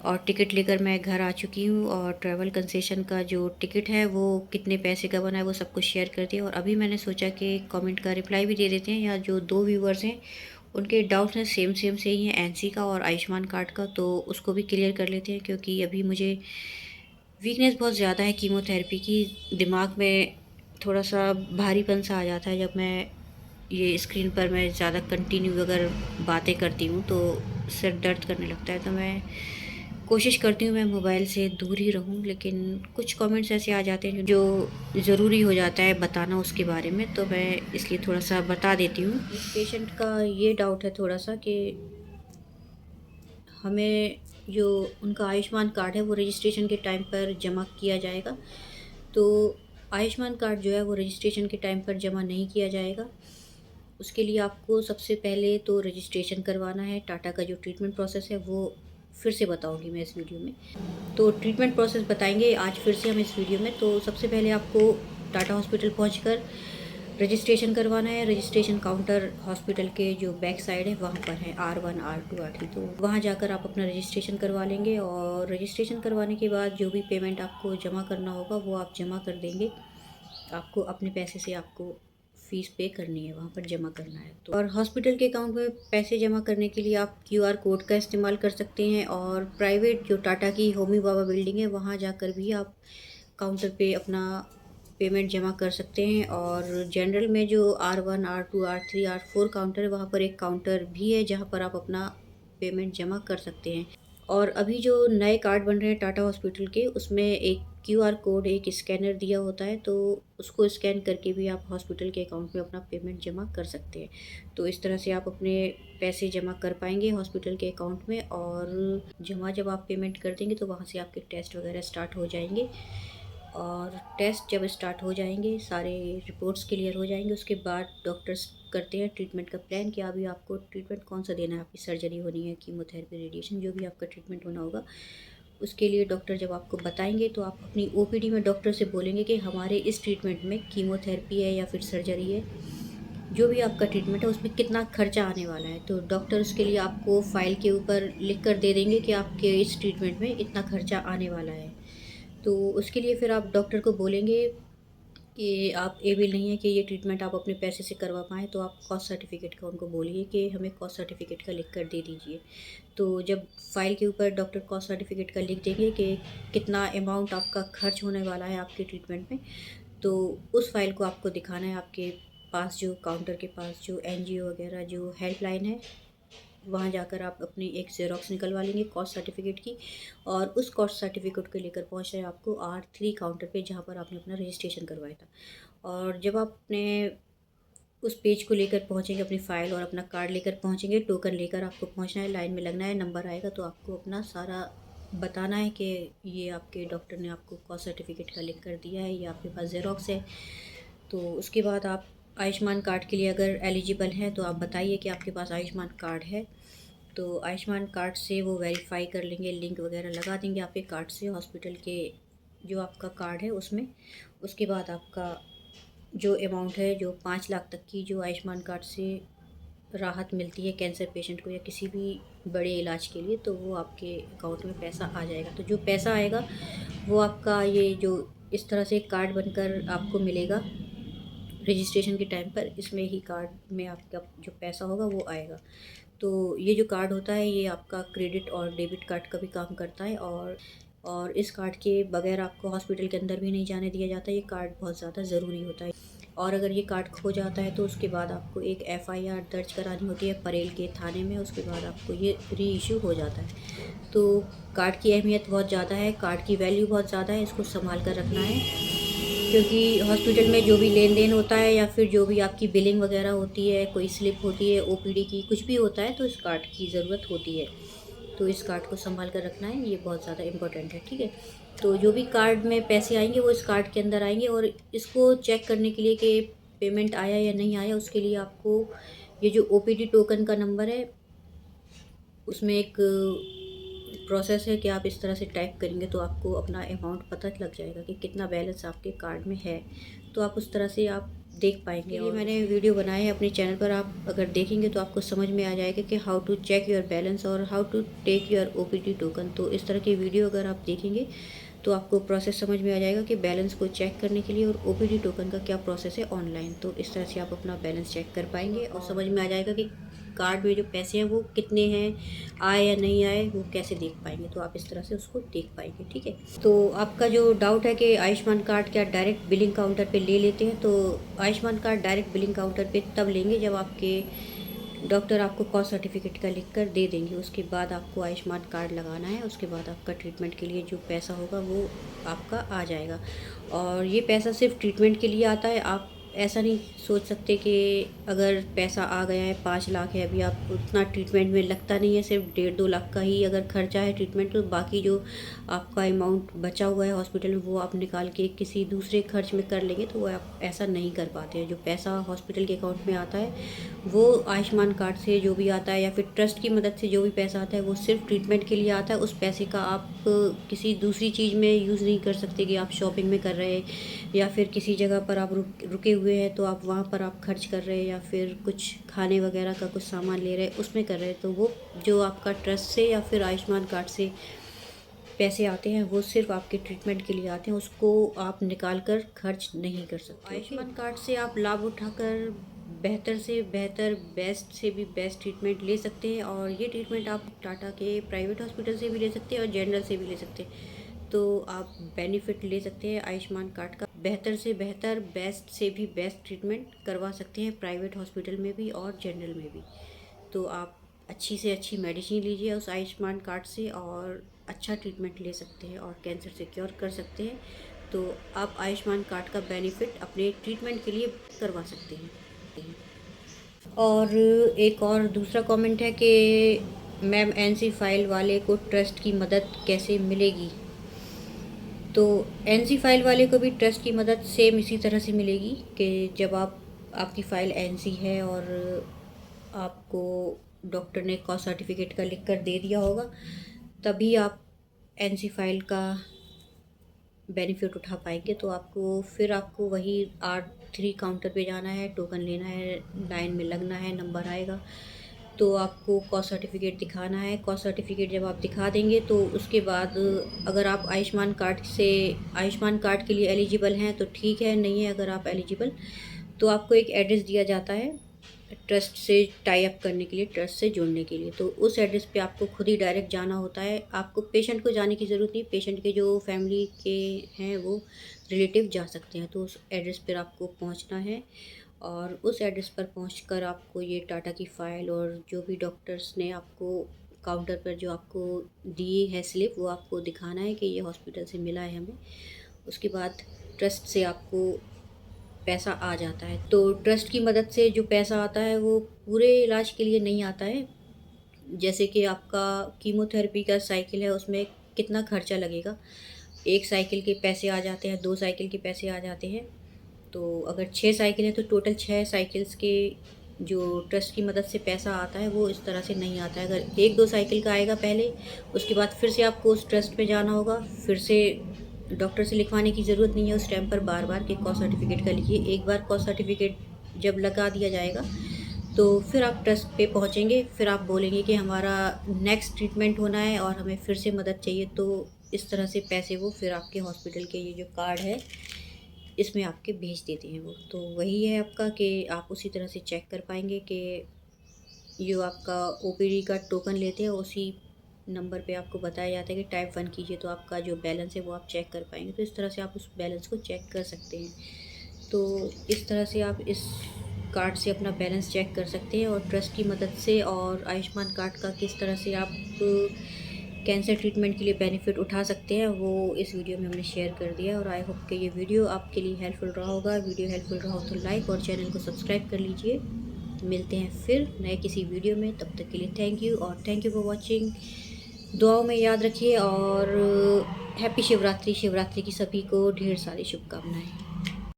और टिकट लेकर मैं घर आ चुकी हूँ और ट्रैवल कंसेशन का जो टिकट है वो कितने पैसे का बना है वो सब कुछ शेयर कर दिया। और अभी मैंने सोचा कि कमेंट का रिप्लाई भी दे देते हैं, या जो दो व्यूवर्स हैं उनके डाउट्स हैं सेम सेम से ही हैं, एनसी का और आयुष्मान कार्ड का, तो उसको भी क्लियर कर लेते हैं। क्योंकि अभी मुझे वीकनेस बहुत ज़्यादा है कीमोथेरेपी की, दिमाग में थोड़ा सा भारीपन सा आ जाता है जब मैं ये स्क्रीन पर मैं ज़्यादा कंटिन्यू अगर बातें करती हूँ तो सिर दर्द करने लगता है। तो मैं कोशिश करती हूँ मैं मोबाइल से दूर ही रहूँ, लेकिन कुछ कमेंट्स ऐसे आ जाते हैं जो ज़रूरी हो जाता है बताना उसके बारे में, तो मैं इसलिए थोड़ा सा बता देती हूँ। एक पेशेंट का ये डाउट है थोड़ा सा कि हमें जो उनका आयुष्मान कार्ड है वो रजिस्ट्रेशन के टाइम पर जमा किया जाएगा। तो आयुष्मान कार्ड जो है वो रजिस्ट्रेशन के टाइम पर जमा नहीं किया जाएगा। उसके लिए आपको सबसे पहले तो रजिस्ट्रेशन करवाना है। टाटा का जो ट्रीटमेंट प्रोसेस है वो फिर से बताऊंगी मैं इस वीडियो में। तो ट्रीटमेंट प्रोसेस बताएंगे आज फिर से हम इस वीडियो में। तो सबसे पहले आपको टाटा हॉस्पिटल पहुंचकर रजिस्ट्रेशन करवाना है। रजिस्ट्रेशन काउंटर हॉस्पिटल के जो बैक साइड है वहाँ पर है, R1 R2 R3। तो वहाँ जाकर आप अपना रजिस्ट्रेशन करवा लेंगे और रजिस्ट्रेशन करवाने के बाद जो भी पेमेंट आपको जमा करना होगा वो आप जमा कर देंगे। आपको अपने पैसे से आपको फ़ीस पे करनी है, वहाँ पर जमा करना है। तो और हॉस्पिटल के अकाउंट में पैसे जमा करने के लिए आप QR कोड का इस्तेमाल कर सकते हैं। और प्राइवेट जो टाटा की होमी बाबा बिल्डिंग है वहाँ जाकर भी आप काउंटर पे अपना पेमेंट जमा कर सकते हैं। और जनरल में जो R1 R2 R3 R4 counter है वहाँ पर एक काउंटर भी है जहाँ पर आप अपना पेमेंट जमा कर सकते हैं। और अभी जो नए कार्ड बन रहे हैं टाटा हॉस्पिटल के उसमें एक QR कोड, एक स्कैनर दिया होता है, तो उसको स्कैन करके भी आप हॉस्पिटल के अकाउंट में अपना पेमेंट जमा कर सकते हैं। तो इस तरह से आप अपने पैसे जमा कर पाएंगे हॉस्पिटल के अकाउंट में। और जब आप पेमेंट कर देंगे तो वहाँ से आपके टेस्ट वगैरह स्टार्ट हो जाएंगे। और टेस्ट जब स्टार्ट हो जाएंगे, सारे रिपोर्ट्स क्लियर हो जाएंगे, उसके बाद डॉक्टर्स करते हैं ट्रीटमेंट का प्लान कि अभी आपको ट्रीटमेंट कौन सा देना है। आपकी सर्जरी होनी है, कीमोथेरेपी, रेडिएशन, जो भी आपका ट्रीटमेंट होना होगा उसके लिए डॉक्टर जब आपको बताएंगे तो आप अपनी OPD में डॉक्टर से बोलेंगे कि हमारे इस ट्रीटमेंट में कीमोथेरेपी है या फिर सर्जरी है, जो भी आपका ट्रीटमेंट है उसमें कितना खर्चा आने वाला है। तो डॉक्टर उसके लिए आपको फ़ाइल के ऊपर लिख कर दे देंगे कि आपके इस ट्रीटमेंट में इतना खर्चा आने वाला है। तो उसके लिए फिर आप डॉक्टर को बोलेंगे कि आप एबल नहीं है कि ये ट्रीटमेंट आप अपने पैसे से करवा पाएँ, तो आप कॉस्ट सर्टिफिकेट का उनको बोलिए कि हमें कॉस्ट सर्टिफिकेट का लिख कर दे दीजिए। तो जब फ़ाइल के ऊपर डॉक्टर कॉस्ट सर्टिफिकेट का लिख देंगे कि कितना अमाउंट आपका खर्च होने वाला है आपके ट्रीटमेंट में, तो उस फ़ाइल को आपको दिखाना है आपके पास, जो काउंटर के पास जो NGO वगैरह जो हेल्पलाइन है वहाँ जाकर आप अपनी एक ज़ेरॉक्स निकलवा लेंगे कॉस्ट सर्टिफिकेट की। और उस कॉस्ट सर्टिफिकेट को लेकर पहुँचना है आपको R3 काउंटर पे जहाँ पर आपने अपना रजिस्ट्रेशन करवाया था। और जब आप अपने उस पेज को लेकर पहुँचेंगे, अपनी फ़ाइल और अपना कार्ड लेकर पहुँचेंगे, टोकन लेकर आपको पहुँचना है, लाइन में लगना है, नंबर आएगा तो आपको अपना सारा बताना है कि ये आपके डॉक्टर ने आपको कॉस्ट सर्टिफिकेट का लिख कर दिया है, ये आपके पास ज़ेरॉक्स है। तो उसके बाद आप आयुष्मान कार्ड के लिए अगर एलिजिबल हैं तो आप बताइए कि आपके पास आयुष्मान कार्ड है। तो आयुष्मान कार्ड से वो वेरीफाई कर लेंगे, लिंक वगैरह लगा देंगे आपके कार्ड से हॉस्पिटल के जो आपका कार्ड है उसमें। उसके बाद आपका जो अमाउंट है, जो 5 लाख तक की जो आयुष्मान कार्ड से राहत मिलती है कैंसर पेशेंट को या किसी भी बड़े इलाज के लिए, तो वो आपके अकाउंट में पैसा आ जाएगा। तो जो पैसा आएगा वो आपका ये जो इस तरह से कार्ड बनकर आपको मिलेगा रजिस्ट्रेशन के टाइम पर, इसमें ही कार्ड में आपका जो पैसा होगा वो आएगा। तो ये जो कार्ड होता है ये आपका क्रेडिट और डेबिट कार्ड का भी काम करता है। और इस कार्ड के बगैर आपको हॉस्पिटल के अंदर भी नहीं जाने दिया जाता। ये कार्ड बहुत ज़्यादा ज़रूरी होता है। और अगर ये कार्ड खो जाता है तो उसके बाद आपको एक FIR दर्ज करानी होती है परेल के थाने में, उसके बाद आपको ये री इशू हो जाता है। तो कार्ड की अहमियत बहुत ज़्यादा है, कार्ड की वैल्यू बहुत ज़्यादा है, इसको संभाल कर रखना है। क्योंकि हॉस्पिटल में जो भी लेन देन होता है या फिर जो भी आपकी बिलिंग वगैरह होती है, कोई स्लिप होती है, OPD की, कुछ भी होता है तो इस कार्ड की ज़रूरत होती है। तो इस कार्ड को संभाल कर रखना है, ये बहुत ज़्यादा इम्पोर्टेंट है, ठीक है। तो जो भी कार्ड में पैसे आएंगे वो इस कार्ड के अंदर आएंगे। और इसको चेक करने के लिए कि पेमेंट आया या नहीं आया, उसके लिए आपको ये जो OPD टोकन का नंबर है उसमें एक प्रोसेस है कि आप इस तरह से टाइप करेंगे तो आपको अपना अमाउंट पता लग जाएगा कि कितना बैलेंस आपके कार्ड में है। तो आप उस तरह से आप देख पाएंगे। और मैंने वीडियो बनाए हैं अपने चैनल पर, आप अगर देखेंगे तो आपको समझ में आ जाएगा कि how to check your balance और how to take your OPD token. तो इस तरह की वीडियो अगर आप देखेंगे तो आपको प्रोसेस समझ में आ जाएगा कि बैलेंस को चेक करने के लिए और ओपीडी टोकन का क्या प्रोसेस है ऑनलाइन। तो इस तरह से आप अपना बैलेंस चेक कर पाएंगे और समझ में आ जाएगा कि कार्ड में जो पैसे हैं वो कितने हैं, आए या नहीं आए, वो कैसे देख पाएंगे। तो आप इस तरह से उसको देख पाएंगे। ठीक है, तो आपका जो डाउट है कि आयुष्मान कार्ड क्या डायरेक्ट बिलिंग काउंटर पे ले लेते हैं, तो Ayushman card direct billing counter पे तब लेंगे जब आपके डॉक्टर आपको कॉस्ट सर्टिफिकेट का लिख कर दे देंगे। उसके बाद आपको आयुष्मान कार्ड लगाना है, उसके बाद आपका ट्रीटमेंट के लिए जो पैसा होगा वो आपका आ जाएगा। और ये पैसा सिर्फ ट्रीटमेंट के लिए आता है। आप ऐसा नहीं सोच सकते कि अगर पैसा आ गया है 5 लाख है, अभी आप उतना ट्रीटमेंट में लगता नहीं है, सिर्फ 1.5-2 लाख का ही अगर खर्चा है ट्रीटमेंट, तो बाकी जो आपका अमाउंट बचा हुआ है हॉस्पिटल में वो आप निकाल के किसी दूसरे खर्च में कर लेंगे। तो वो आप ऐसा नहीं कर पाते हैं। जो पैसा हॉस्पिटल के अकाउंट में आता है वो आयुष्मान कार्ड से जो भी आता है या फिर ट्रस्ट की मदद से जो भी पैसा आता है वो सिर्फ ट्रीटमेंट के लिए आता है। उस पैसे का आप किसी दूसरी चीज़ में यूज़ नहीं कर सकते कि आप शॉपिंग में कर रहे हैं या फिर किसी जगह पर आप रुके हुए हैं तो आप वहाँ पर आप खर्च कर रहे हैं या फिर कुछ खाने वगैरह का कुछ सामान ले रहे हैं उसमें कर रहे हैं। तो वो जो आपका ट्रस्ट से या फिर आयुष्मान कार्ड से पैसे आते हैं वो सिर्फ आपके ट्रीटमेंट के लिए आते हैं, उसको आप निकाल कर खर्च नहीं कर सकते। आयुष्मान कार्ड से आप लाभ उठाकर बेहतर से बेहतर, बेस्ट से भी बेस्ट ट्रीटमेंट ले सकते हैं। और ये ट्रीटमेंट आप टाटा के प्राइवेट हॉस्पिटल से भी ले सकते हैं और जनरल से भी ले सकते हैं। तो आप बेनिफिट ले सकते हैं आयुष्मान कार्ड का। बेहतर से बेहतर, बेस्ट से भी बेस्ट ट्रीटमेंट करवा सकते हैं प्राइवेट हॉस्पिटल में भी और जनरल में भी। तो आप अच्छी से अच्छी मेडिसिन लीजिए उस आयुष्मान कार्ड से और अच्छा ट्रीटमेंट ले सकते हैं और कैंसर से क्योर कर सकते हैं। तो आप आयुष्मान कार्ड का बेनिफिट अपने ट्रीटमेंट के लिए करवा सकते हैं। और एक और दूसरा कमेंट है कि मैम एनसी फाइल वाले को ट्रस्ट की मदद कैसे मिलेगी। तो एनसी फाइल वाले को भी ट्रस्ट की मदद सेम इसी तरह से मिलेगी कि जब आपकी फ़ाइल एनसी है और आपको डॉक्टर ने कॉस्ट सर्टिफिकेट का लिख कर दे दिया होगा, तभी आप एनसी फाइल का बेनिफिट उठा पाएंगे। तो आपको वही R3 काउंटर पे जाना है, टोकन लेना है, लाइन में लगना है, नंबर आएगा तो आपको कॉस्ट सर्टिफिकेट दिखाना है। कॉस्ट सर्टिफिकेट जब आप दिखा देंगे तो उसके बाद अगर आप आयुष्मान कार्ड के लिए एलिजिबल हैं तो ठीक है, नहीं है अगर आप एलिजिबल तो आपको एक एड्रेस दिया जाता है ट्रस्ट से टाई अप करने के लिए, ट्रस्ट से जुड़ने के लिए। तो उस एड्रेस पे आपको खुद ही डायरेक्ट जाना होता है। आपको पेशेंट को जाने की ज़रूरत नहीं, पेशेंट के जो फैमिली के हैं वो रिलेटिव जा सकते हैं। तो उस एड्रेस पर आपको पहुंचना है और उस एड्रेस पर पहुंचकर आपको ये टाटा की फ़ाइल और जो भी डॉक्टर्स ने आपको काउंटर पर जो आपको दी है स्लिप वो आपको दिखाना है कि ये हॉस्पिटल से मिला है हमें। उसके बाद ट्रस्ट से आपको पैसा आ जाता है। तो ट्रस्ट की मदद से जो पैसा आता है वो पूरे इलाज के लिए नहीं आता है। जैसे कि आपका कीमोथेरेपी का साइकिल है उसमें कितना खर्चा लगेगा, एक साइकिल के पैसे आ जाते हैं, 2 साइकिल के पैसे आ जाते हैं। तो अगर 6 साइकिल है तो टोटल 6 साइकिल्स के जो ट्रस्ट की मदद से पैसा आता है वो इस तरह से नहीं आता है। अगर 1-2 साइकिल का आएगा पहले, उसके बाद फिर से आपको उस ट्रस्ट पे जाना होगा, फिर से डॉक्टर से लिखवाने की ज़रूरत नहीं है उस टाइम पर बार बार कि कॉस्ट सर्टिफिकेट का लिखिए। एक बार कॉस्ट सर्टिफिकेट जब लगा दिया जाएगा तो फिर आप ट्रस्ट पे पहुँचेंगे, फिर आप बोलेंगे कि हमारा नेक्स्ट ट्रीटमेंट होना है और हमें फिर से मदद चाहिए। तो इस तरह से पैसे वो फिर आपके हॉस्पिटल के ये जो कार्ड है इसमें आपके भेज देते हैं वो। तो वही है आपका कि आप उसी तरह से चेक कर पाएंगे कि जो आपका ओपीडी का टोकन लेते हैं उसी नंबर पे आपको बताया जाता है कि टाइप 1 कीजिए तो आपका जो बैलेंस है वो आप चेक कर पाएंगे। तो इस तरह से आप उस बैलेंस को चेक कर सकते हैं। तो इस तरह से आप इस कार्ड से अपना बैलेंस चेक कर सकते हैं और ट्रस्ट की मदद से। और आयुष्मान कार्ड का किस तरह से आप कैंसर ट्रीटमेंट के लिए बेनिफिट उठा सकते हैं वो इस वीडियो में हमने शेयर कर दिया। और आई होप कि ये वीडियो आपके लिए हेल्पफुल रहा होगा। वीडियो हेल्पफुल रहा हो तो लाइक और चैनल को सब्सक्राइब कर लीजिए। मिलते हैं फिर नए किसी वीडियो में, तब तक के लिए थैंक यू और थैंक यू फॉर वॉचिंग। दुआओं में याद रखिए और हैप्पी शिवरात्रि। शिवरात्रि की सभी को ढेर सारी शुभकामनाएं।